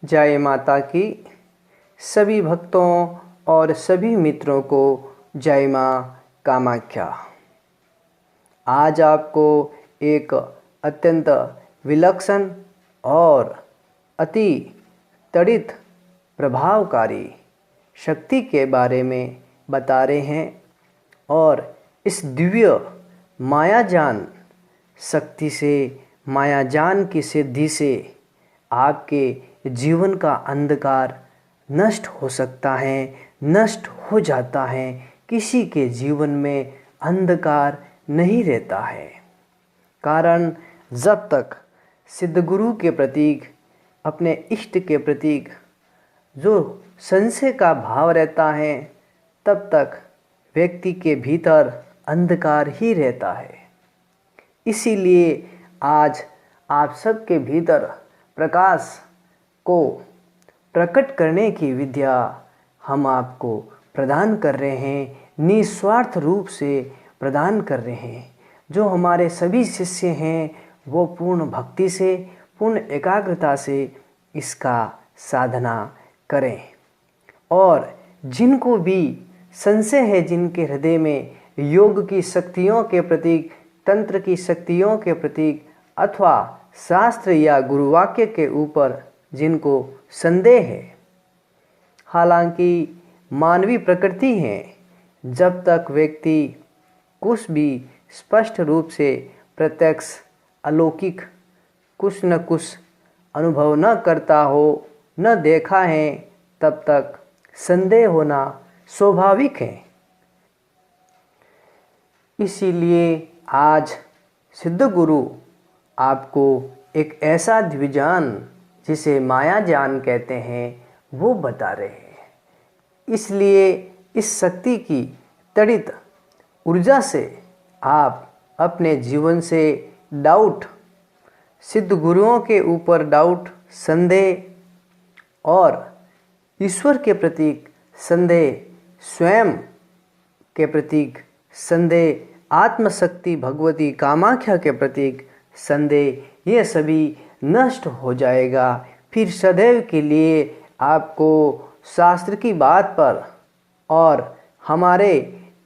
जय माता की। सभी भक्तों और सभी मित्रों को जय माँ कामाख्या। आज आपको एक अत्यंत विलक्षण और अति त्वरित प्रभावकारी शक्ति के बारे में बता रहे हैं और इस दिव्य मायाजान शक्ति से, मायाजान की सिद्धि से आपके जीवन का अंधकार नष्ट हो सकता है, नष्ट हो जाता है। किसी के जीवन में अंधकार नहीं रहता है। कारण जब तक सिद्धगुरु के प्रतीक, अपने इष्ट के प्रतीक जो संशय का भाव रहता है, तब तक व्यक्ति के भीतर अंधकार ही रहता है। इसीलिए आज आप सबके भीतर प्रकाश को प्रकट करने की विद्या हम आपको प्रदान कर रहे हैं, निस्वार्थ रूप से प्रदान कर रहे हैं। जो हमारे सभी शिष्य हैं वो पूर्ण भक्ति से, पूर्ण एकाग्रता से इसका साधना करें। और जिनको भी संशय है, जिनके हृदय में योग की शक्तियों के प्रतीक, तंत्र की शक्तियों के प्रतीक अथवा शास्त्र या गुरुवाक्य के ऊपर जिनको संदेह है, हालांकि मानवीय प्रकृति है, जब तक व्यक्ति कुछ भी स्पष्ट रूप से प्रत्यक्ष अलौकिक कुछ न कुछ अनुभव न करता हो, न देखा है, तब तक संदेह होना स्वाभाविक है। इसीलिए आज सिद्ध गुरु आपको एक ऐसा दिव्यज्ञान, जिसे माया ज्ञान कहते हैं, वो बता रहे हैं। इसलिए इस शक्ति की त्वरित ऊर्जा से आप अपने जीवन से डाउट, सिद्ध गुरुओं के ऊपर डाउट, संदेह और ईश्वर के प्रतीक संदेह, स्वयं के प्रतीक संदेह, आत्मशक्ति भगवती कामाख्या के प्रतीक संदेह, ये सभी नष्ट हो जाएगा। फिर सदैव के लिए आपको शास्त्र की बात पर और हमारे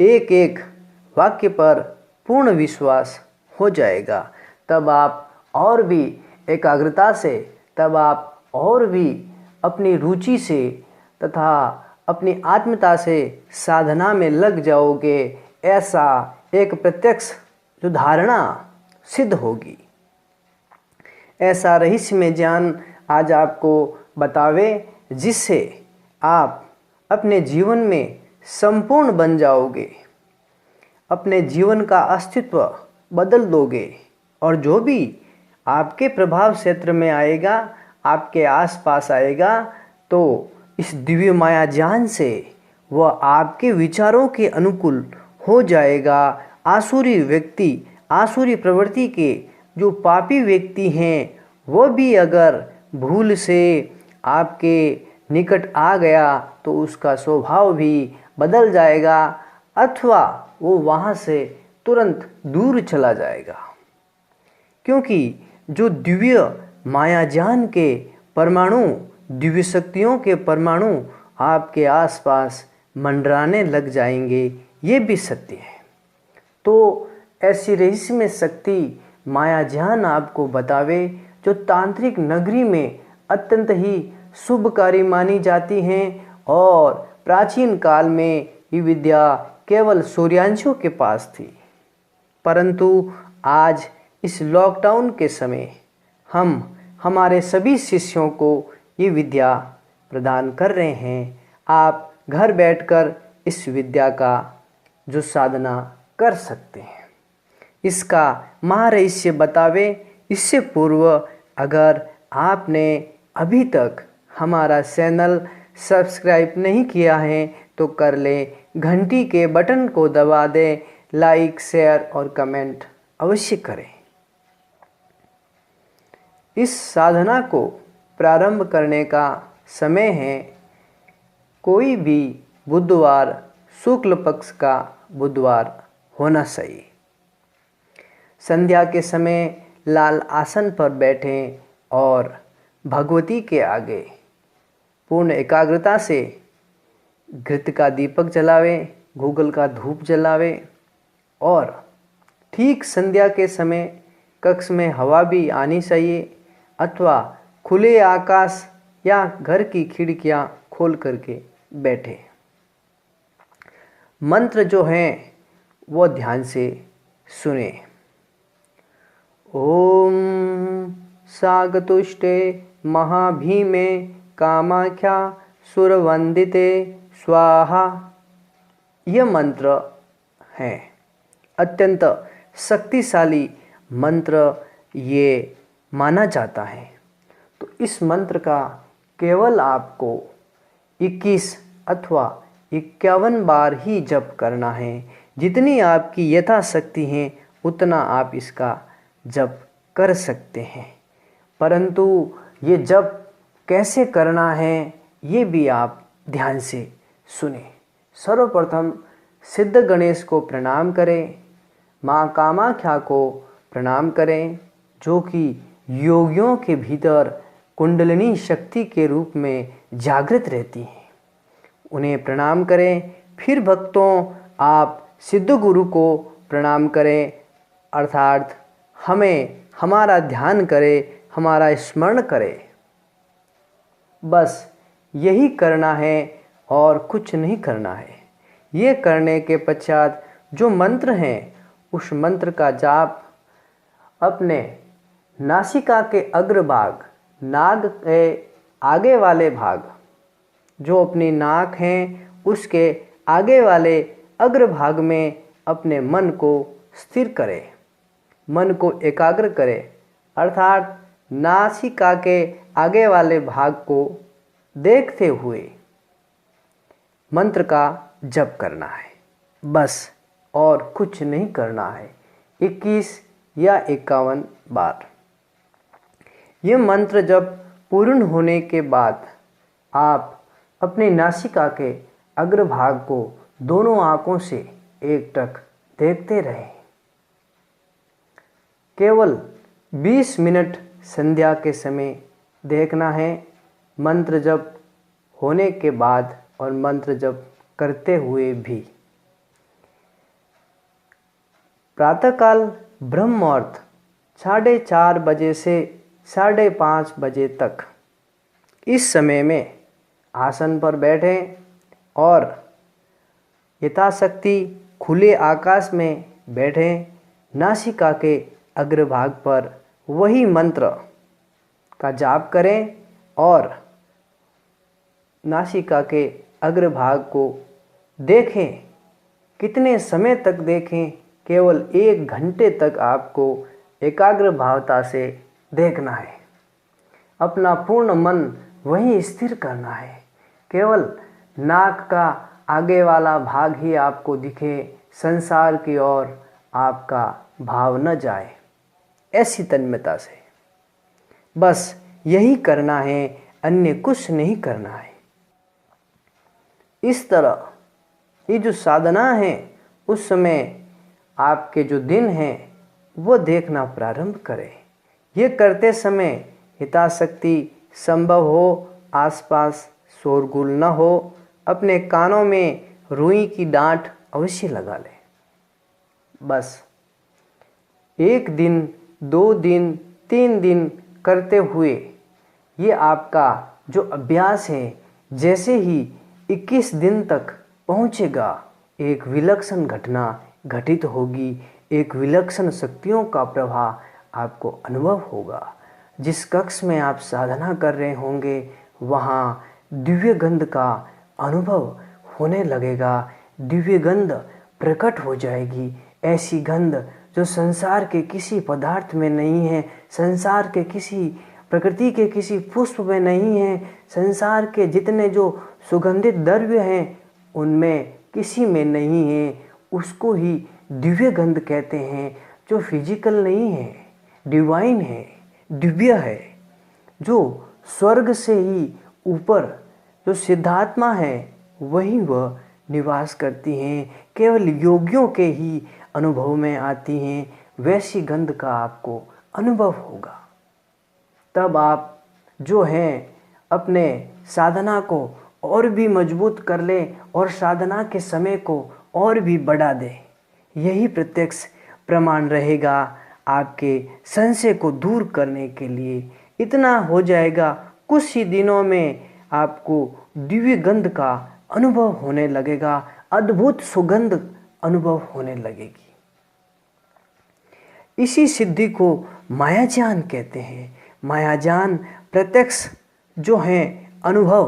एक एक वाक्य पर पूर्ण विश्वास हो जाएगा। तब आप और भी एकाग्रता से, तब आप और भी अपनी रुचि से तथा अपनी आत्मता से साधना में लग जाओगे। ऐसा एक प्रत्यक्ष जो धारणा सिद्ध होगी। ऐसा रहस्यमय ज्ञान आज आपको बतावे, जिससे आप अपने जीवन में संपूर्ण बन जाओगे, अपने जीवन का अस्तित्व बदल दोगे। और जो भी आपके प्रभाव क्षेत्र में आएगा, आपके आसपास आएगा, तो इस दिव्य माया ज्ञान से वह आपके विचारों के अनुकूल हो जाएगा। आसुरी व्यक्ति, आसुरी प्रवृत्ति के जो पापी व्यक्ति हैं, वो भी अगर भूल से आपके निकट आ गया तो उसका स्वभाव भी बदल जाएगा, अथवा वो वहाँ से तुरंत दूर चला जाएगा। क्योंकि जो दिव्य मायाजान के परमाणु, दिव्य शक्तियों के परमाणु आपके आसपास मंडराने लग जाएंगे, ये भी सत्य है। तो ऐसी रहस्यमय शक्ति मायाजान आपको बतावे, जो तांत्रिक नगरी में अत्यंत ही शुभकारी मानी जाती हैं। और प्राचीन काल में ये विद्या केवल सूर्यांशों के पास थी, परंतु आज इस लॉकडाउन के समय हम हमारे सभी शिष्यों को ये विद्या प्रदान कर रहे हैं। आप घर बैठकर इस विद्या का जो साधना कर सकते हैं। इसका महारहस्य बतावे, इससे पूर्व अगर आपने अभी तक हमारा चैनल सब्सक्राइब नहीं किया है तो कर ले, घंटी के बटन को दबा दें, लाइक, शेयर और कमेंट अवश्य करें। इस साधना को प्रारंभ करने का समय है कोई भी बुधवार, शुक्ल पक्ष का बुधवार होना चाहिए। संध्या के समय लाल आसन पर बैठें और भगवती के आगे पूर्ण एकाग्रता से घृत का दीपक जलावें, गूगल का धूप जलावें और ठीक संध्या के समय कक्ष में हवा भी आनी चाहिए अथवा खुले आकाश या घर की खिड़कियां खोल करके बैठे। मंत्र जो हैं वो ध्यान से सुने। ओम सागतुष्टे महाभीमे कामाख्या सुरवंदिते स्वाहा। यह मंत्र है अत्यंत शक्तिशाली मंत्र ये माना जाता है। तो इस मंत्र का केवल आपको 21 अथवा 51 बार ही जप करना है। जितनी आपकी यथाशक्ति है उतना आप इसका जप कर सकते हैं, परंतु ये जप कैसे करना है ये भी आप ध्यान से सुने। सर्वप्रथम सिद्ध गणेश को प्रणाम करें, माँ कामाख्या को प्रणाम करें जो कि योगियों के भीतर कुंडलिनी शक्ति के रूप में जागृत रहती हैं, उन्हें प्रणाम करें। फिर भक्तों आप सिद्ध गुरु को प्रणाम करें, अर्थात हमें हमारा ध्यान करें, हमारा स्मरण करें। बस यही करना है और कुछ नहीं करना है। ये करने के पश्चात जो मंत्र हैं उस मंत्र का जाप अपने नासिका के अग्रभाग, नाक के आगे वाले भाग, जो अपनी नाक हैं उसके आगे वाले अग्रभाग में अपने मन को स्थिर करें, मन को एकाग्र करें, अर्थात नासिका के आगे वाले भाग को देखते हुए मंत्र का जप करना है बस, और कुछ नहीं करना है। 21 या 51 बार। ये मंत्र जब पूर्ण होने के बाद आप अपनी नासिका के अग्रभाग को दोनों आंखों से एकटक देखते रहें। केवल 20 मिनट संध्या के समय देखना है। मंत्र जप होने के बाद और मंत्र जप करते हुए भी। प्रातःकाल ब्रह्म मुहूर्त 4:30 बजे से 5:30 बजे तक इस समय में आसन पर बैठें और यथाशक्ति खुले आकाश में बैठें। नासिका के अग्रभाग पर वही मंत्र का जाप करें और नासिका के अग्रभाग को देखें। कितने समय तक देखें? केवल 1 घंटे तक आपको एकाग्र भावता से देखना है। अपना पूर्ण मन वहीं स्थिर करना है। केवल नाक का आगे वाला भाग ही आपको दिखे, संसार की ओर आपका भाव न जाए, ऐसी तन्मयता से बस यही करना है, अन्य कुछ नहीं करना है। इस तरह ये जो साधना है उस समय आपके जो दिन हैं वो देखना प्रारंभ करें। ये करते समय यथाशक्ति संभव हो आसपास शोरगुल न हो, अपने कानों में रुई की डांट अवश्य लगा लें। बस 1 दिन, 2 दिन, 3 दिन करते हुए ये आपका जो अभ्यास है जैसे ही 21 दिन तक पहुँचेगा, एक विलक्षण घटना घटित होगी, एक विलक्षण शक्तियों का प्रवाह आपको अनुभव होगा। जिस कक्ष में आप साधना कर रहे होंगे वहाँ दिव्य गंध का अनुभव होने लगेगा, दिव्य गंध प्रकट हो जाएगी। ऐसी गंध जो संसार के किसी पदार्थ में नहीं है, संसार के किसी प्रकृति के किसी पुष्प में नहीं है, संसार के जितने जो सुगंधित द्रव्य हैं उनमें किसी में नहीं है। उसको ही दिव्य गंध कहते हैं, जो फिजिकल नहीं है, डिवाइन है, दिव्य है, जो स्वर्ग से ही ऊपर जो सिद्धात्मा है वही वह निवास करती हैं, केवल योगियों के ही अनुभव में आती हैं। वैसी गंध का आपको अनुभव होगा। तब आप जो हैं अपने साधना को और भी मजबूत कर ले और साधना के समय को और भी बढ़ा दे। यही प्रत्यक्ष प्रमाण रहेगा आपके संशय को दूर करने के लिए। इतना हो जाएगा, कुछ ही दिनों में आपको दिव्य गंध का अनुभव होने लगेगा, अद्भुत सुगंध अनुभव होने लगेगी। इसी सिद्धि को मायाजान कहते हैं। मायाजान प्रत्यक्ष जो है अनुभव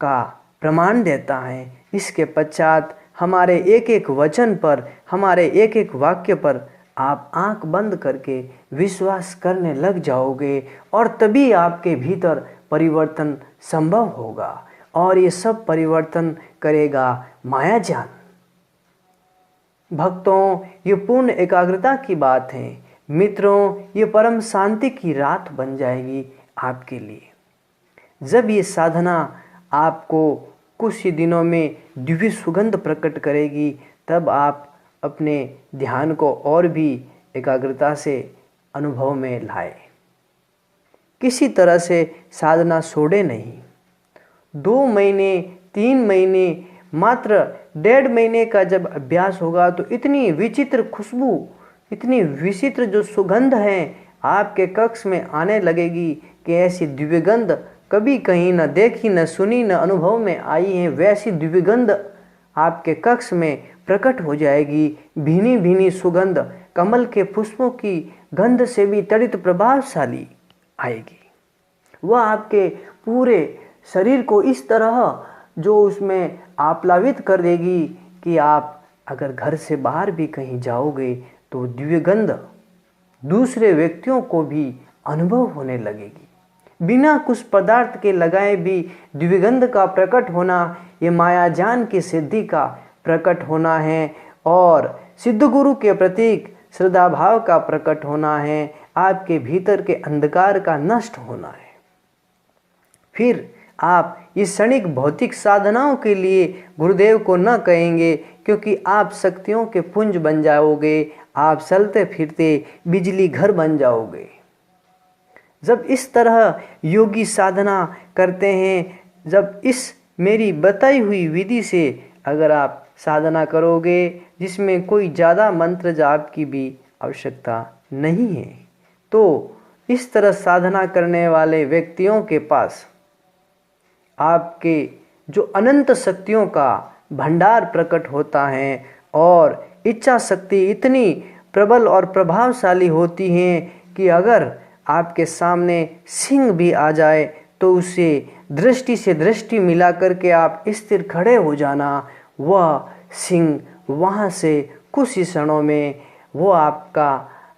का प्रमाण देता है। इसके पश्चात हमारे एक एक वचन पर, हमारे एक एक वाक्य पर आप आंख बंद करके विश्वास करने लग जाओगे और तभी आपके भीतर परिवर्तन संभव होगा। और ये सब परिवर्तन करेगा मायाजान। भक्तों, ये पूर्ण एकाग्रता की बात है। मित्रों, ये परम शांति की रात बन जाएगी आपके लिए। जब ये साधना आपको कुछ ही दिनों में दिव्य सुगंध प्रकट करेगी, तब आप अपने ध्यान को और भी एकाग्रता से अनुभव में लाए। किसी तरह से साधना छोड़े नहीं। 2 महीने, 3 महीने, मात्र 1.5 महीने का जब अभ्यास होगा तो इतनी विचित्र खुशबू, इतनी विचित्र जो सुगंध है आपके कक्ष में आने लगेगी कि ऐसी दिव्यगंध कभी कहीं न देखी, न सुनी, न अनुभव में आई है। वैसी दिव्यगंध आपके कक्ष में प्रकट हो जाएगी। भीनी भीनी सुगंध कमल के पुष्पों की गंध से भी तड़ित प्रभावशाली आएगी। वह आपके पूरे शरीर को इस तरह जो उसमें आप्लावित कर देगी कि आप अगर घर से बाहर भी कहीं जाओगे तो दिव्यगंध दूसरे व्यक्तियों को भी अनुभव होने लगेगी। बिना कुछ पदार्थ के लगाए भी दिव्यगंध का प्रकट होना, ये मायाजान की सिद्धि का प्रकट होना है और सिद्ध गुरु के प्रतीक श्रद्धा भाव का प्रकट होना है। आपके भीतर के अंधकार का नष्ट होना है। फिर आप इस क्षणिक भौतिक साधनाओं के लिए गुरुदेव को न कहेंगे, क्योंकि आप शक्तियों के पुंज बन जाओगे। आप चलते फिरते बिजली घर बन जाओगे। जब इस तरह योगी साधना करते हैं, जब इस मेरी बताई हुई विधि से अगर आप साधना करोगे, जिसमें कोई ज़्यादा मंत्र जाप की भी आवश्यकता नहीं है, तो इस तरह साधना करने वाले व्यक्तियों के पास आपके जो अनंत शक्तियों का भंडार प्रकट होता है और इच्छा शक्ति इतनी प्रबल और प्रभावशाली होती है कि अगर आपके सामने सिंह भी आ जाए तो उसे दृष्टि से दृष्टि मिला करके आप स्थिर खड़े हो जाना। वह सिंह वहाँ से कुछ ही क्षणों में वो आपका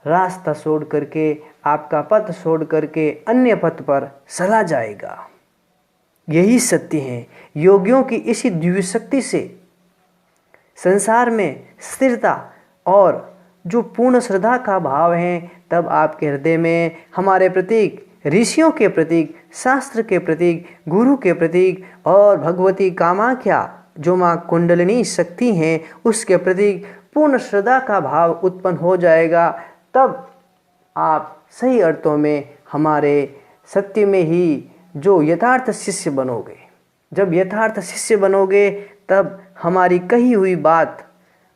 रास्ता छोड़ करके, आपका पथ छोड़ करके अन्य पथ पर चला जाएगा। यही सत्य है। योगियों की इसी दिव्य शक्ति से संसार में स्थिरता और जो पूर्ण श्रद्धा का भाव है, तब आपके हृदय में हमारे प्रतीक, ऋषियों के प्रतीक, शास्त्र के प्रतीक, गुरु के प्रतीक और भगवती कामाख्या जो माँ कुंडलिनी शक्ति हैं, उसके प्रतीक पूर्ण श्रद्धा का भाव उत्पन्न हो जाएगा। तब आप सही अर्थों में हमारे सत्य में ही जो यथार्थ शिष्य बनोगे। जब यथार्थ शिष्य बनोगे, तब हमारी कही हुई बात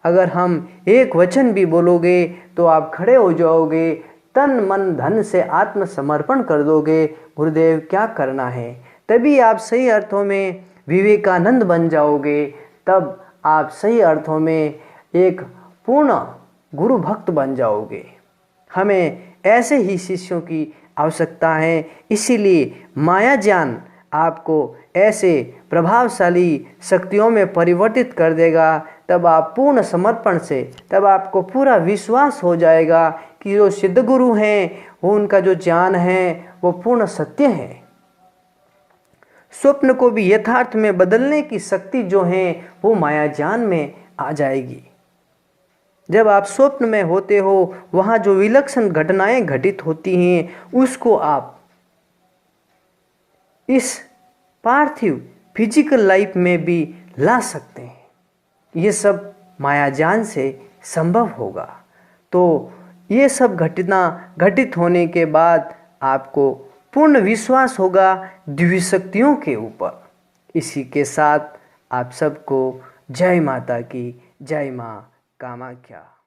अगर हम एक वचन भी बोलोगे तो आप खड़े हो जाओगे, तन मन धन से आत्मसमर्पण कर दोगे, गुरुदेव क्या करना है। तभी आप सही अर्थों में विवेकानंद बन जाओगे। तब आप सही अर्थों में एक पूर्ण गुरु भक्त बन जाओगे। हमें ऐसे ही शिष्यों की आवश्यकता है। इसीलिए मायाजान आपको ऐसे प्रभावशाली शक्तियों में परिवर्तित कर देगा। तब आप पूर्ण समर्पण से, तब आपको पूरा विश्वास हो जाएगा कि जो सिद्ध गुरु हैं, वो उनका जो ज्ञान है वो पूर्ण सत्य है। स्वप्न को भी यथार्थ में बदलने की शक्ति जो है वो मायाजान में आ जाएगी। जब आप स्वप्न में होते हो, वहाँ जो विलक्षण घटनाएं घटित होती हैं, उसको आप इस पार्थिव फिजिकल लाइफ में भी ला सकते हैं। ये सब मायाजान से संभव होगा। तो ये सब घटना घटित होने के बाद आपको पूर्ण विश्वास होगा दिव्य शक्तियों के ऊपर। इसी के साथ आप सबको जय माता की, जय माँ कामाख्या।